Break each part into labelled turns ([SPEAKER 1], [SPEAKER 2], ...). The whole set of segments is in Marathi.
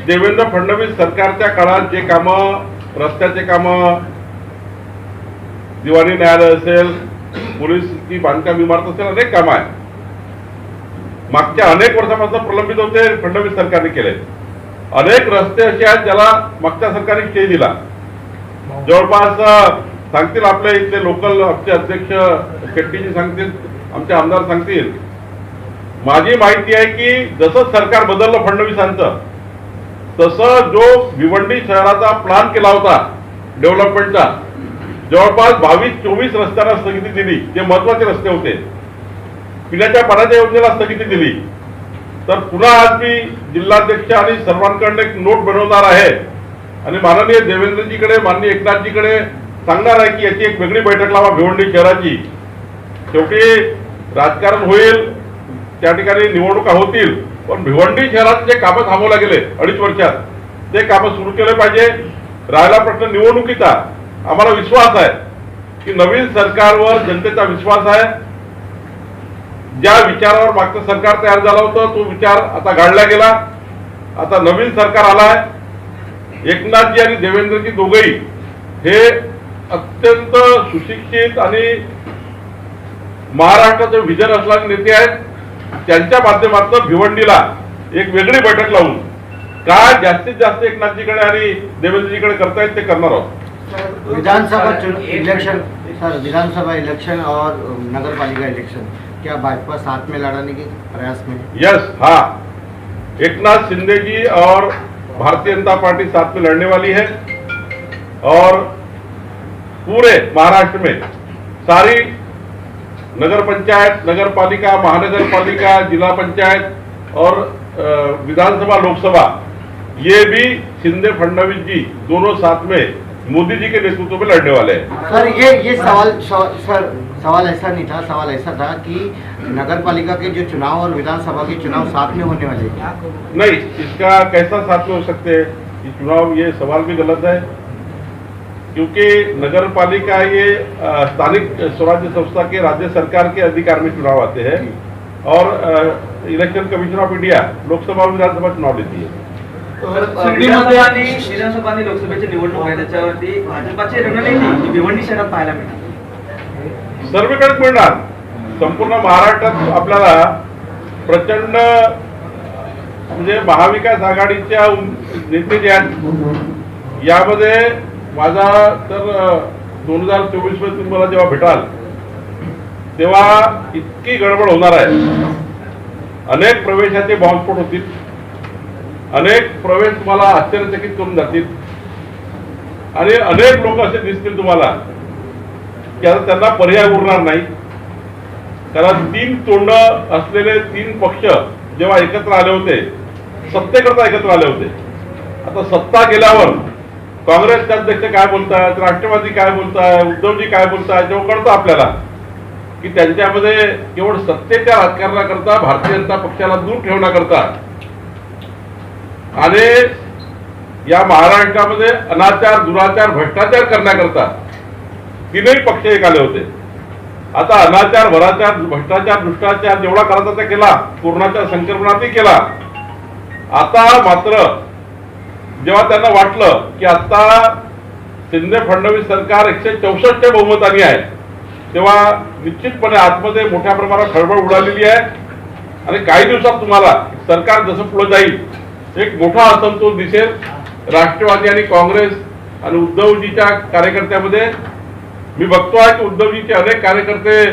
[SPEAKER 1] देवेंद्र फडणवीस सरकारच्या काळात जे कामं, रस्त्याचे कामं, दिवाणी न्यायालय असेल, पोलीस की बांधकाम इमारत असेल, अनेक कामं आहेत. मागच्या अनेक वर्षापासून प्रलंबित होते, फडणवीस सरकारने केले. अनेक रस्ते असे आहेत ज्याला मागच्या सरकारने स्टे दिला. जवळपास सांगतील आपल्या इथले लोकल आमचे अध्यक्ष शेट्टीजी सांगतील, आमचे आमदार सांगतील, माझी माहिती आहे की जसं सरकार बदललं फडणवीसांचं, तसं जो भिवंडी शहराचा प्लॅन केला होता डेव्हलपमेंटचा, जवळपास 22-24 रस्त्यांना स्थगिती दिली. जे महत्वाचे रस्ते होते, पिण्याच्या पाण्याच्या योजनेला स्थगिती दिली. तर पुन्हा आज मी जिल्हाध्यक्ष आणि सर्वांकडे एक नोट बनवणार आहे आणि माननीय देवेंद्रजीकडे, माननीय एकनाथजीकडे सांगणार आहे की याची एक वेगळी बैठक लावा भिवंडी शहराची. शेवटी राजकारण होईल, त्या ठिकाणी निवडणुका होतील, पण भिवंडी शहरात जे कामं थांबवल्या गेले 2.5 वर्षात, ते कामं सुरू केले पाहिजे. राहिला प्रश्न निवडणुकीचा, आम्हाला विश्वास आहे की नवीन सरकारवर जनतेचा विश्वास आहे. ज्या विचारावर मागचं सरकार तयार झालं होतं तो विचार आता गाडला गेला. आता नवीन सरकार आलाय. एकनाथजी आणि देवेंद्रजी दोघेही हे अत्यंत सुशिक्षित आणि महाराष्ट्राचे विजन असणारे नेते आहेत. त्यांच्या माध्यमातून भिवंडीला एक वेगळी बैठक लावून काय जास्तीत जास्त एकनाथजीकडे आणि देवेंद्रजीकडे करता येत ते करणार आहोत.
[SPEAKER 2] विधानसभा इलेक्शन सर, विधानसभा इलेक्शन और नगर पालिका इलेक्शन, क्या भाजपा साथ में लड़ने के प्रयास में?
[SPEAKER 1] यस, हाँ, एकनाथ शिंदे जी और भारतीय जनता पार्टी साथ में लड़ने वाली है और पूरे महाराष्ट्र में सारी नगर पंचायत, नगर पालिका, महानगर पालिका, जिला पंचायत और विधानसभा, लोकसभा, ये भी शिंदे फडणवीस जी दोनों साथ में मोदी जी के नेतृत्व में लड़ने वाले हैं.
[SPEAKER 2] सर ये सवाल ऐसा नहीं था. सवाल ऐसा था कि नगर पालिका के जो चुनाव और विधानसभा के चुनाव साथ में होने वाले हैं.
[SPEAKER 1] नहीं, इसका कैसा साथ में हो सकते हैं ये चुनाव? ये सवाल भी गलत है, क्योंकि नगर पालिका ये स्थानिक स्वराज्य संस्था के राज्य सरकार के अधिकार में चुनाव आते हैं और election commission of India Lok Sabha और विधानसभा चुनाव लेती है.
[SPEAKER 3] विधानसभा आणि लोकसभेची निवडणूक आहे, त्याच्यावरती भाजपाची रणनीती भिवंडी शहरात पाहायला मिळणार.
[SPEAKER 1] सर्वीकडेच मिळणार. संपूर्ण महाराष्ट्रात आपल्याला प्रचंड म्हणजे महाविकास आघाडीच्या नेते जे आहेत, यामध्ये माझा तर 2024 मध्ये तुम्हाला जेव्हा भेटाल तेव्हा इतकी गडबड होणार आहे. अनेक प्रवेशाचे बॉम्बस्फोट होतील, अनेक प्रवेश तुम्हाला आश्चर्यचकित करून जातील आणि अनेक लोक असे दिसतील तुम्हाला की आता त्यांना पर्याय उरणार नाही. कारण 3 तोंड असलेले 3 पक्ष जेव्हा एकत्र आले होते, सत्तेकरता एकत्र आले होते, आता सत्ता गेल्यावर काँग्रेसचे अध्यक्ष काय बोलतायत, राष्ट्रवादी काय बोलताय, उद्धवजी काय बोलताय, तेव्हा कळतं आपल्याला की त्यांच्यामध्ये केवळ सत्तेच्या राजकारणाकरता, भारतीय जनता पक्षाला दूर ठेवण्याकरता आणि या महाराष्ट्रामध्ये अनाचार, दुराचार, भ्रष्टाचार करण्याकरता 3ही पक्ष एक आले होते. आता अनाचार, वराचार, भ्रष्टाचार, दुष्टाचार जेवढा करायचा ते केला, कोरोनाच्या संक्रमणातही केला. आता मात्र जेव्हा त्यांना वाटलं की आता शिंदे फडणवीस सरकार 164 बहुमताने आहे, तेव्हा निश्चितपणे आतमध्ये मोठ्या प्रमाणात खळबळ उडालेली आहे आणि काही दिवसात तुम्हाला सरकार जसं पुढे जाईल एक मोठा असंतोष दिसेल. राष्ट्रवादी आणि काँग्रेस आणि उद्धवजीच्या कार्यकर्त्यामध्ये मी बघतो आहे की उद्धवजीचे अनेक कार्यकर्ते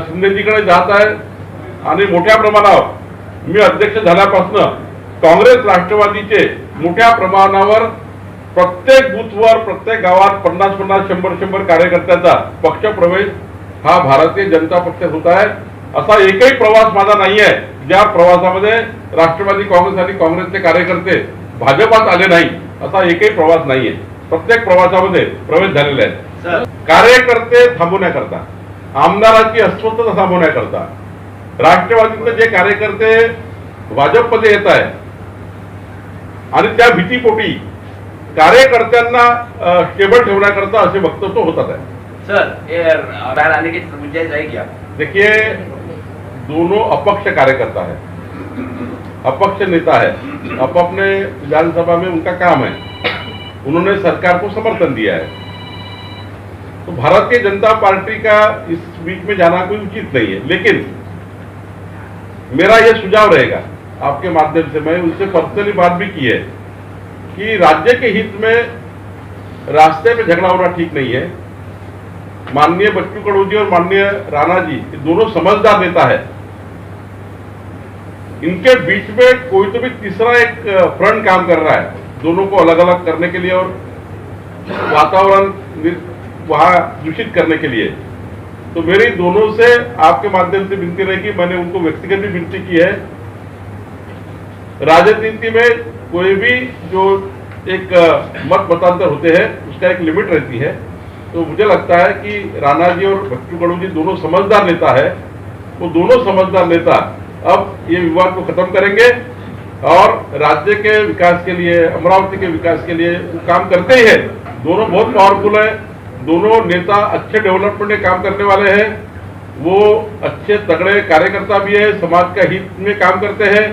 [SPEAKER 1] शिंदेजीकडे जात आहेत आणि मोठ्या प्रमाणावर मी अध्यक्ष झाल्यापासून काँग्रेस राष्ट्रवादीचे मोठ्या प्रमाणावर प्रत्येक बूथवर, प्रत्येक गावात 50-50, 100-100 कार्यकर्त्यांचा पक्ष प्रवेश हा भारतीय जनता पक्षात होत आहे. असा एकही प्रवास माझा नाही आहे ज्या प्रवासामध्ये राष्ट्रवादी काँग्रेस आणि काँग्रेसचे कार्यकर्ते भाजपात आले नाही. असा एकही प्रवास नाहीये. प्रत्येक प्रवासामध्ये प्रवेश झालेले आहेत. कार्यकर्ते थांबवण्याकरता, आमदारांची अस्वस्थता थांबवण्याकरता, राष्ट्रवादीतले जे कार्यकर्ते भाजपमध्ये येत आहेत आणि त्या भीतीपोटी कार्यकर्त्यांना स्टेबल ठेवण्याकरता असे वक्तव्य होतात आहे.
[SPEAKER 3] सर, बाहर आने की गुंजाइश रहेगी?
[SPEAKER 1] देखिए, दोनों अपक्ष कार्यकर्ता है. अपक्ष नेता है, अब अपने विधानसभा में उनका काम है, उन्होंने सरकार को समर्थन दिया है, तो भारतीय जनता पार्टी का इस बीच में जाना कोई उचित नहीं है। लेकिन मेरा यह सुझाव रहेगा आपके माध्यम से, मैं उनसे पर्सनली बात भी की है कि राज्य के हित में रास्ते में झगड़ा होना ठीक नहीं है। माननीय बच्चू कडू जी और माननीय राणा जी दोनों समझदार नेता है, इनके बीच में कोई तो भी तीसरा एक फ्रंट काम कर रहा है दोनों को अलग अलग करने के लिए और वातावरण वहां दूषित करने के लिए। तो मेरी दोनों से आपके माध्यम से विनती रहेगी, मैंने उनको व्यक्तिगत भी विनती की है, राजनीति में कोई भी जो एक मत मतांतर होते हैं उसका एक लिमिट रहती है। तो मुझे लगता है कि राणा जी और बच्चू कडू जी दोनों समझदार नेता है, वो दोनों समझदार नेता अब ये विवाद को खत्म करेंगे और राज्य के विकास के लिए, अमरावती के विकास के लिए काम करते ही है। दोनों बहुत पावरफुल है, दोनों नेता अच्छे डेवलपमेंट में काम करने वाले हैं, वो अच्छे तगड़े कार्यकर्ता भी है, समाज का हित में काम करते हैं।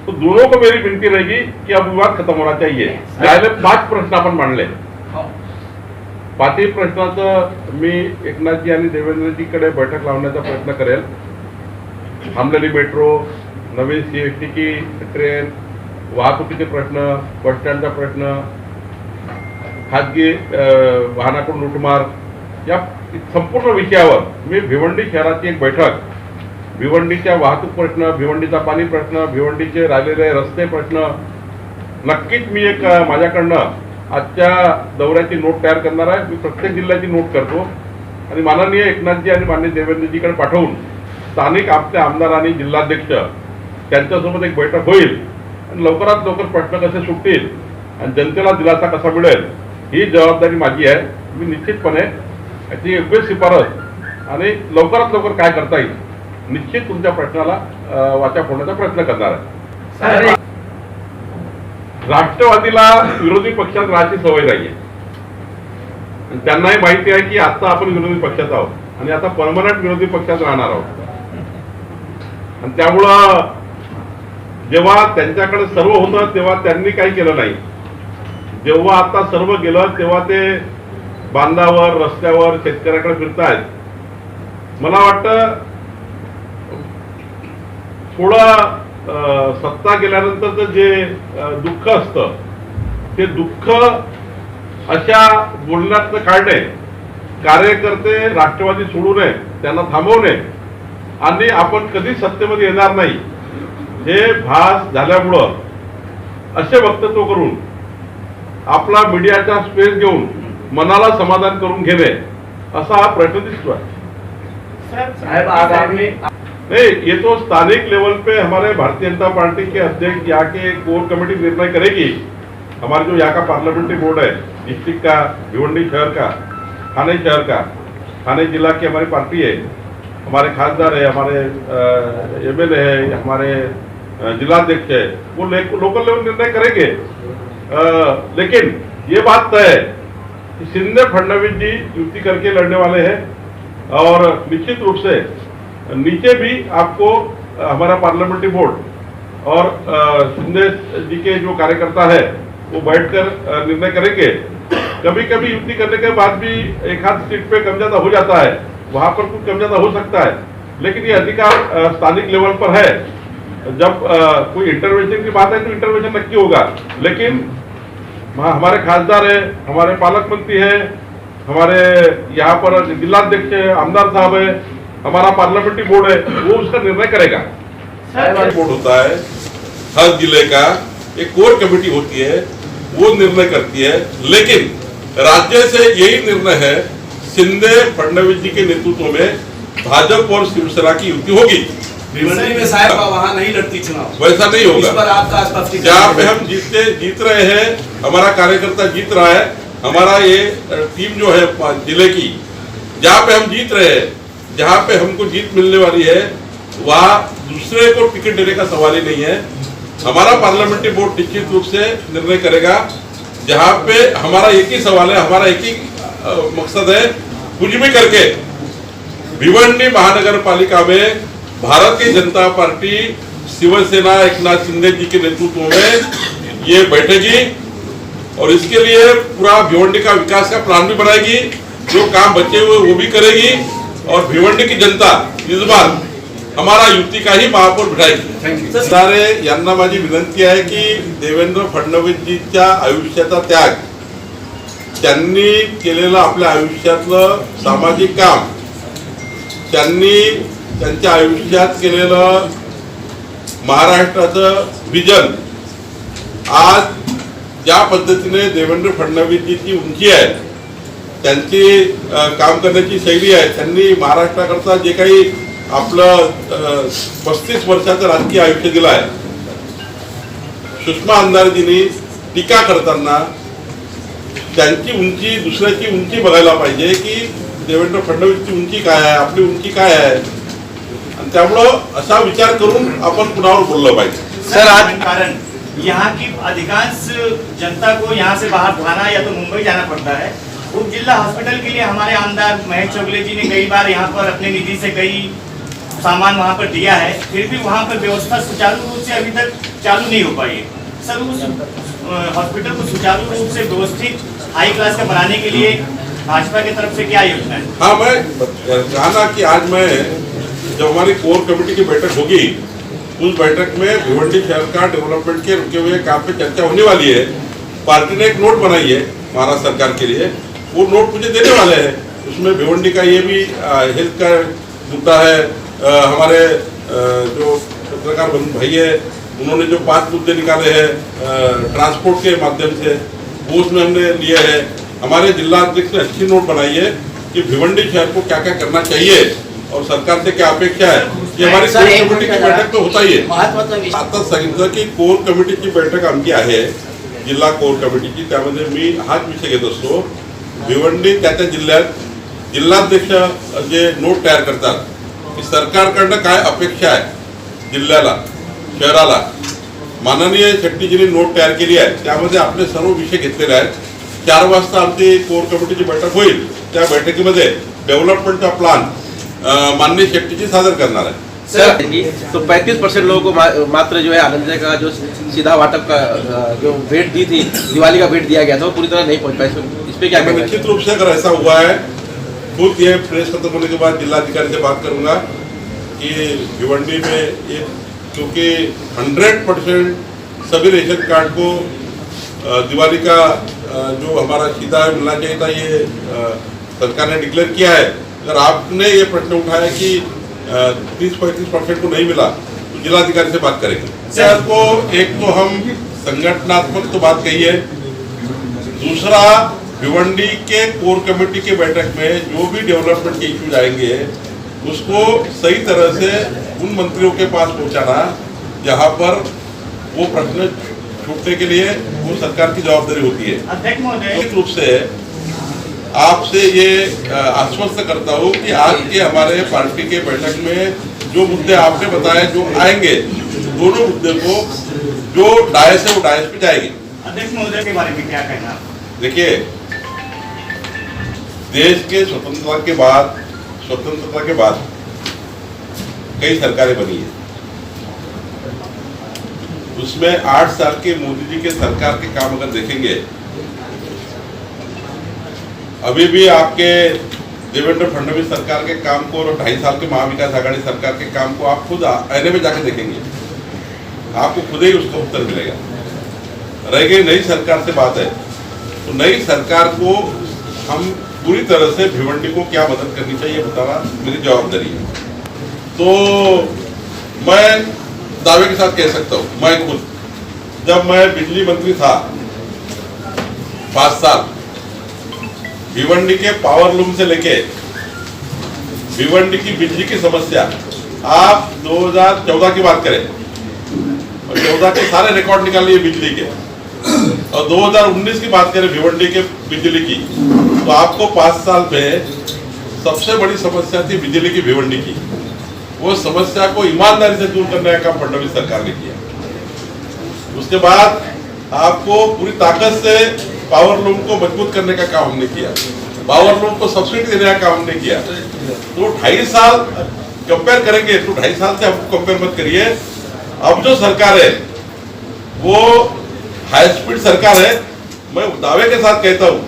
[SPEAKER 1] तो दोनों को मेरी विनती रहेगी की अब विवाद खत्म होना चाहिए। पहले 5 प्रश्न आपण मांडले, 5ही प्रश्नाचं मी एकनाथजी आणि देवेंद्रजीकडे बैठक लावण्याचा प्रयत्न करेल। थांबलेली मेट्रो, नवीन CST की ट्रेन, वाहतुकीचे प्रश्न, बस स्टँडचा प्रश्न, खाजगी वाहनाकडून लूटमार, या संपूर्ण विषयावर मी भिवंडी शहराची एक बैठक, भिवंडीच्या वाहतूक प्रश्न, भिवंडीचा पाणी प्रश्न, भिवंडीचे राहिलेले रस्ते प्रश्न, नक्कीच मी एक माझ्याकडनं आजच्या दौऱ्याची नोट तयार करणार आहे। मी प्रत्येक जिल्ह्याची नोट करतो आणि माननीय एकनाथजी आणि माननीय देवेंद्रजीकडे पाठवून स्थानिक आपले आमदार आणि जिल्हाध्यक्ष त्यांच्यासोबत एक बैठक होईल आणि लवकरात लवकर प्रश्न कसे सुटतील आणि जनतेला दिलासा कसा मिळेल ही जबाबदारी माझी आहे। मी निश्चितपणे याची योग्य शिफारस आणि लवकरात लवकर काय करता येईल निश्चित तुमच्या प्रश्नाला वाचा फोडण्याचा प्रयत्न करणार आहे। राष्ट्रवादीला विरोधी पक्षात राहायची सवय नाहीये, त्यांनाही माहिती आहे की आता आपण विरोधी पक्षात आहोत आणि आता परमनंट विरोधी पक्षात राहणार आहोत आणि त्यामुळं जेव्हा त्यांच्याकडे सर्व होतं तेव्हा त्यांनी काही केलं नाही, जेव्हा आता सर्व गेलं तेव्हा ते बांधावर, रस्त्यावर, शेतकऱ्याकडे फिरतायत। मला वाटतं थोडं सत्ता गेल्यानंतरचं जे दुःख असतं ते दुःख अशा बोलण्यात काढणे, कार्यकर्ते राष्ट्रवादी सोडू नये, त्यांना थांबवणे आणि आपण कधी सत्तेमध्ये येणार नाही हे भास झाल्यामुळं असे वक्तव्य करून आपला मीडियाचा स्पेस घेऊन मनाला समाधान करून घेणे असा हा प्रयत्न दिसतो है। नहीं, ये तो स्थानिक लेवल पे हमारे भारतीय जनता पार्टी के अध्यक्ष यहाँ के कोर कमेटी निर्णय करेगी। हमारे जो यहाँ का पार्लियामेंट्री बोर्ड है, डिस्ट्रिक्ट का, भिवंडी शहर का, थाने शहर का, थाने जिला की हमारी पार्टी है, हमारे खासदार है, हमारे MLA है, हमारे जिलाध्यक्ष है, वो लोकल लेवल निर्णय करेंगे। लेकिन ये बात तय है कि शिंदे फडणवीस जी युति करके लड़ने वाले हैं और निश्चित रूप से नीचे भी आपको हमारा पार्लियामेंट्री बोर्ड और शिंदे जी के जो कार्यकर्ता है वो बैठकर निर्णय करेंगे। कभी कभी युति करने के बाद भी एक आध सीट पे कम ज्यादा हो जाता है, वहां पर कुछ कम ज्यादा हो सकता है, लेकिन ये अधिकार स्थानिक लेवल पर है। जब कोई इंटरवेंशन की बात है तो इंटरवेंशन नक्की होगा, लेकिन हमारे खासदार है, हमारे पालक मंत्री है, हमारे यहाँ पर जिलाध्यक्ष है, आमदार साहब है, हमारा पार्लियामेंट्री बोर्ड है, वो उसका निर्णय करेगा। बोर्ड होता है हर जिले का, एक कोर कमेटी होती है, वो निर्णय करती है, लेकिन राज्य से यही निर्णय है शिंदे फडणवीस जी के नेतृत्व में भाजपा और शिवसेना की युति होगी।
[SPEAKER 4] भिवंडी में साहब वहाँ नहीं लड़ती चुनाव,
[SPEAKER 1] वैसा नहीं होगा।
[SPEAKER 4] इस पर आपका स्पष्टीकरण,
[SPEAKER 1] जहाँ पे हम जीत रहे हैं, हमारा कार्यकर्ता जीत रहा है, हमारा ये टीम जो है जिले की, जहाँ पे हम जीत रहे हैं, जहाँ पे हमको जीत मिलने वाली है, वहाँ दूसरे को टिकट देने का सवाल ही नहीं है। हमारा पार्लियामेंट्री बोर्ड निश्चित रूप से निर्णय करेगा। जहाँ पे हमारा एक ही सवाल है, हमारा एक ही मकसद है, कुछ भी करके भिवंडी महानगर पालिका में भारतीय जनता पार्टी शिवसेना एकनाथ शिंदे जी के नेतृत्व में ये बैठेगी और इसके लिए पूरा भिवंडी का विकास का प्लान भी बनाएगी, जो काम बचे हुए वो भी करेगी और भिवंडी की जनता इस बार हमारा युती का ही महापौर बिठाएगी। सारे यांना माझी विनंती आहे की देवेंद्र फडणवीसजींच्या आयुष्याचा त्याग, त्यांनी केलेलं आपल्या आयुष्यातलं सामाजिक काम, त्यांनी त्यांच्या आयुष्यात केलेलं महाराष्ट्राचं विजन, आज ज्या पद्धतीने देवेंद्र फडणवीसजींची उंची आहे, त्यांची काम करण्याची शैली आहे, त्यांनी महाराष्ट्राकरता जे काही आपलं 35 वर्षाचं राजकीय आयुष्य दिलं आहे, सुषमा अंधारेजींनी टीका करताना त्यांची उंची दुसऱ्याची उंची बघायला पाहिजे की देवेंद्र फडणवीसची उंची काय आहे, आपली उंची काय आहे, आणि त्यामुळं असा विचार करून आपण कुणावर बोललं पाहिजे।
[SPEAKER 5] सर आज कारण यहाँ की अधिकांश जनता को यहाँ से बाहर थाना या तो मुंबई जाना पड़ता है। उप जिला हॉस्पिटल के लिए हमारे आमदार महेश चौगले जी ने कई बार यहाँ पर अपने निधि से कई सामान वहाँ पर दिया है, फिर भी वहाँ पर व्यवस्था सुचारू रूप से अभी तक चालू नहीं हो पाई है। सर उस हॉस्पिटल को सुचारू रूप से व्यवस्थित हाई क्लास का बनाने के लिए भाजपा की तरफ से क्या योजना है?
[SPEAKER 1] हाँ, मैं कहा ना कि आज मैं जब हमारी कोर कमेटी की बैठक होगी, उस बैठक में भिवंडी शहर का डेवलपमेंट के रुके हुए काम पे चर्चा होने वाली है। पार्टी ने एक नोट बनाई है महाराष्ट्र सरकार के लिए, वो नोट मुझे देने वाले हैं। उसमें भिवंडी का ये भी हेल्थ का मुद्दा है, हमारे जो पत्रकार भाई है उन्होंने जो 5 मुद्दे निकाले हैं ट्रांसपोर्ट के माध्यम से, वो उसमें हमने लिए हैं। हमारे जिला अध्यक्ष ने अच्छी नोट बनाई है कि भिवंडी शहर को क्या क्या करना चाहिए और सरकार से क्या अपेक्षा है, ये हमारी कोर कमिटी की बैठक तो होता ही आहे। आता सांगितलं की कोर कमिटीची बैठक आमची आहे, जिल्हा कोर कमिटीची, त्यामध्ये मी हाच विषय घेत असतो। भिवंडी त्या जिल्ह्यात जिल्हाध्यक्ष जे नोट तयार करतात की सरकारकडनं काय अपेक्षा आहे जिल्ह्याला, शहराला, माननीय शेट्टीजींनी नोट तयार केली आहे, त्यामध्ये आपले सर्व विषय घेतलेले आहेत। 4 वाजता आमची कोर कमिटीची बैठक होईल, त्या बैठकीमध्ये डेव्हलपमेंटचा प्लान माननीय शेट्टीजी सादर करणार आहे।
[SPEAKER 6] सर तो 35% लोगों को मात्र जो है आनंद का जो सीधा वाटप का जो भेंट दी थी, दिवाली का भेंट दिया गया था, वो पूरी तरह नहीं पहुंच पाया। इस पे क्या कहना है?
[SPEAKER 1] निश्चित रूप से अगर ऐसा हुआ है, खुद ये प्रेस खत्म होने के बाद जिलाधिकारी से बात करूंगा कि भिवंडी में ये, क्योंकि 100% सभी रेशन कार्ड को दिवाली का जो हमारा सीधा मिलना चाहिए था, ये सरकार ने डिक्लेयर किया है। अगर आपने ये प्रश्न उठाया कि 30-35% को नहीं मिला, तो जिलाधिकारी से बात करेंगे। सर को एक तो हम संगठनात्मक तो बात कही है, दूसरा भिवंडी के कोर कमेटी की बैठक में जो भी डेवलपमेंट के इश्यूज आएंगे उसको सही तरह से उन मंत्रियों के पास पहुंचाना जहां पर वो प्रश्न छूटने के लिए वो सरकार की जवाबदारी होती है।
[SPEAKER 5] अध्यक्ष महोदय,
[SPEAKER 1] निश्चित रूप से आपसे ये आश्वस्त करता हूँ कि आज के हमारे पार्टी के बैठक में जो मुद्दे आपने बताए जो आएंगे, दोनों मुद्दे को जो डायस है वो डायस पे जाएगी।
[SPEAKER 5] अध्यक्ष महोदय के बारे में क्या कहना? देखिए,
[SPEAKER 1] देश के स्वतंत्रता के बाद कई सरकारें बनी है, उसमें 8 साल के मोदी जी के सरकार के काम अगर देखेंगे, अभी भी आपके देवेंद्र फडणवीस सरकार के काम को और 2.5 साल के महाविकास आघाड़ी सरकार के काम को आप खुद आईने में जाकर देखेंगे, आपको खुद ही उसका उत्तर मिलेगा। रह गई नई सरकार से बात है, तो नई सरकार को हम पूरी तरह से भिवंडी को क्या मदद करनी चाहिए बताना मेरी जवाबदारी है। तो मैं दावे के साथ कह सकता हूँ, मैं खुद जब मैं बिजली मंत्री था 5 साल, भिवंडी के पावर लूम से लेके भिवंडी की बिजली की समस्या, आप 2014 की बात करें और 14 के सारे रिकॉर्ड निकालिए बिजली के, और 2019 की बात करें भिवंडी के बिजली की, तो आपको 5 साल में सबसे बड़ी समस्या थी बिजली की भिवंडी की। वो समस्या को ईमानदारी से दूर करने का काम फडणवीस सरकार ने किया। उसके बाद आपको पूरी ताकत से पावर लूम को मजबूत करने का काम हमने किया, पावर लूम को सब्सिडी देने का काम हमने किया। तो 2.5 साल कंपेयर करेंगे तो 2.5 साल से हमको कंपेयर मत करिए, अब जो सरकार है वो हाई स्पीड सरकार है। मैं दावे के साथ कहता हूं,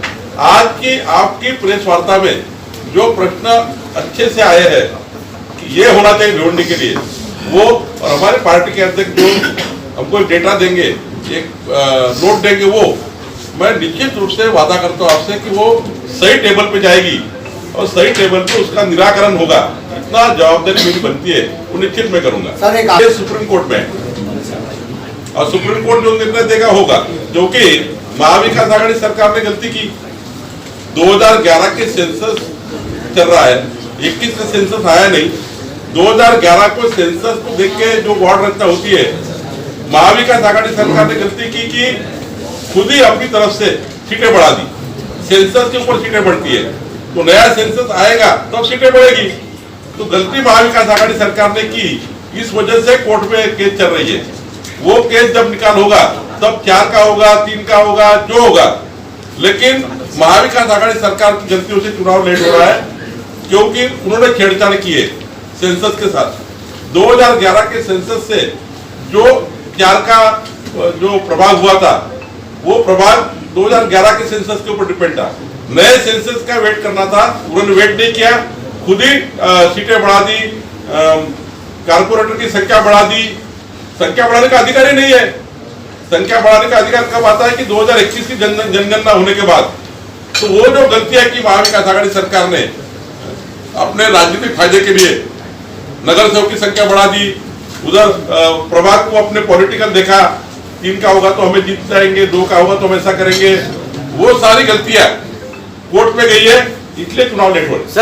[SPEAKER 1] आज की आपकी प्रेस वार्ता में जो प्रश्न अच्छे से आए हैं कि ये होना चाहिए भिवंडी के लिए, वो और हमारे पार्टी के अध्यक्ष जो हमको एक डेटा देंगे, एक नोट देंगे, वो मैं निश्चित रूप से वादा करता हूं आपसे कि वो सही टेबल पे जाएगी और सही टेबल पे उसका निराकरण होगा। इतना जवाबदारी मेरी बनती है वो निश्चित मैं करूंगा।
[SPEAKER 2] सर, एक
[SPEAKER 1] ये सुप्रीम कोर्ट में है और सुप्रीम कोर्ट जो निर्णय देगा होगा, जो कि महाविकास आघाड़ी सरकार ने गलती की। 2011 के सेंसस चल रहा है, 21 का सेंसस आया नहीं। 2011 को सेंसस को देख के जो वार्ड रचना होती है, महाविकास आघाड़ी सरकार ने गलती की कि खुद ही अपनी तरफ से सीटें बढ़ा दी। सेंसस के ऊपर सीटें बढ़ती है, तो नया सेंसस आएगा तब सीटें बढ़ेगी। तो गलती महाविकास आघाड़ी सरकार ने की, इस वजह से कोर्ट में केस चल रही है। वो केस जब निकाल होगा तब 4 का होगा, 3 का होगा, जो होगा। लेकिन महाविकास आघाड़ी सरकार की गलतियों से चुनाव लेट हो रहा है, क्योंकि उन्होंने छेड़छाड़ की है सेंसस के साथ। 2011 के सेंसस से जो 4 का जो प्रभाव हुआ था, वो प्रभाव 2011 के सेंसस के ऊपर डिपेंड था। नए सेंसस का वेट करना था, उन्होंने वेट नहीं किया, खुद ही सीटें बढ़ा दी, कारपोरेटर की संख्या बढ़ा दी। संख्या बढ़ाने का अधिकार ही नहीं है। संख्या बढ़ाने का अधिकार कब आता है कि 2021 की जनगणना होने के बाद। तो वो जो गलतियां की महाविकास आघाड़ी सरकार ने अपने राजनीतिक फायदे के लिए, नगर सेवक की संख्या बढ़ा दी, उधर प्रभाग को अपने पॉलिटिकल देखा, 3 का होगा तो हमें जीत जाएंगे, 2 का होगा तो हम ऐसा करेंगे, वो सारी गलतियां कोर्ट में गई है, इसलिए चुनाव लेट हो रहे।